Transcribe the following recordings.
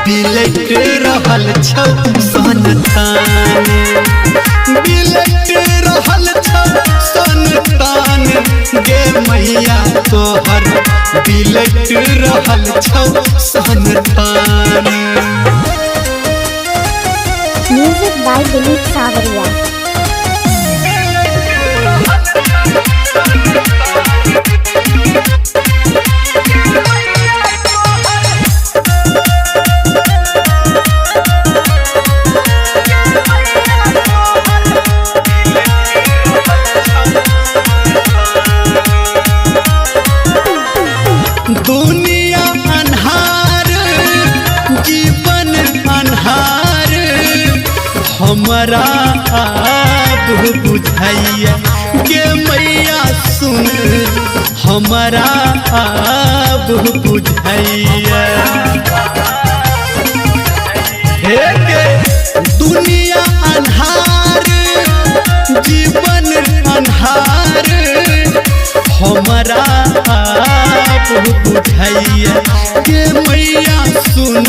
बिलट रहल छौ संतान, बिलट रहल छौ संतान गे मैया तोहर बिलट रहल छौ संतान। Music by Dilip Savaria. दुनिया अन्हार जीवन अन्हार हमरा अब बुझैया गे मैया सुन हमरा अब बुझैया। हे गे दुनिया अन्हार जीवन अन्हार हमरा अब बुझैया गे मैया सुन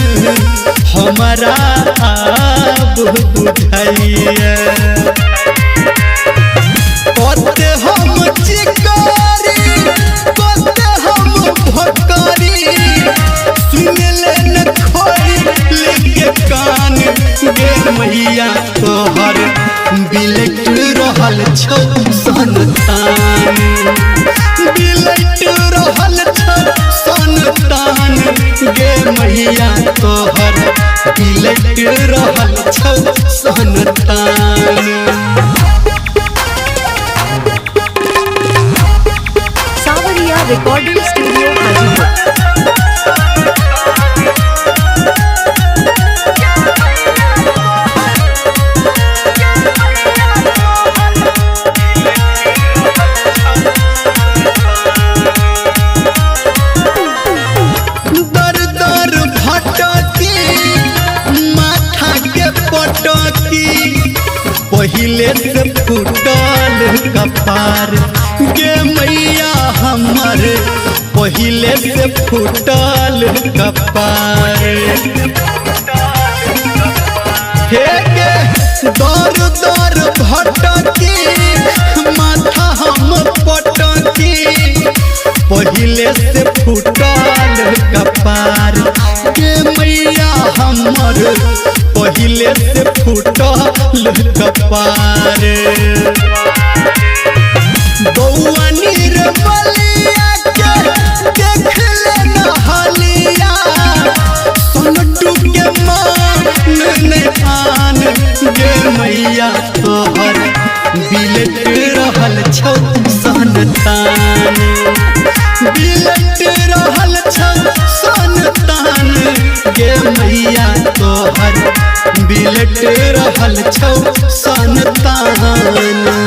हमरा अब बुझैया। कते हम चिकारी कते हम भकारी सुन ले न खोई लेके कान गे मैया तोहर बिलट रहल छौ संतान, बिलट रहल छौ संतान गे मैया तोहर बिलट रहल छौ संतान। Savaria Recording Studio, Hajipur. दर दर भटकी माथा के पटकी पहिले से फूटल कपार गे मैया हमर पहिले से फूटल कपार। हे गे दर दर भटकी माथा हम पटकी पहिले से फूटल कपार गे मैया हमर पहिले से फूटल कपार। बौआ निर्मलिया के देख ले नहलिया सोनटू के मान ने आन गे मैया तोहर बिलट रहल छौ संतान, बिलट रहल छौ संतान गे मैया तोहर बिलट रहल छौ संतान।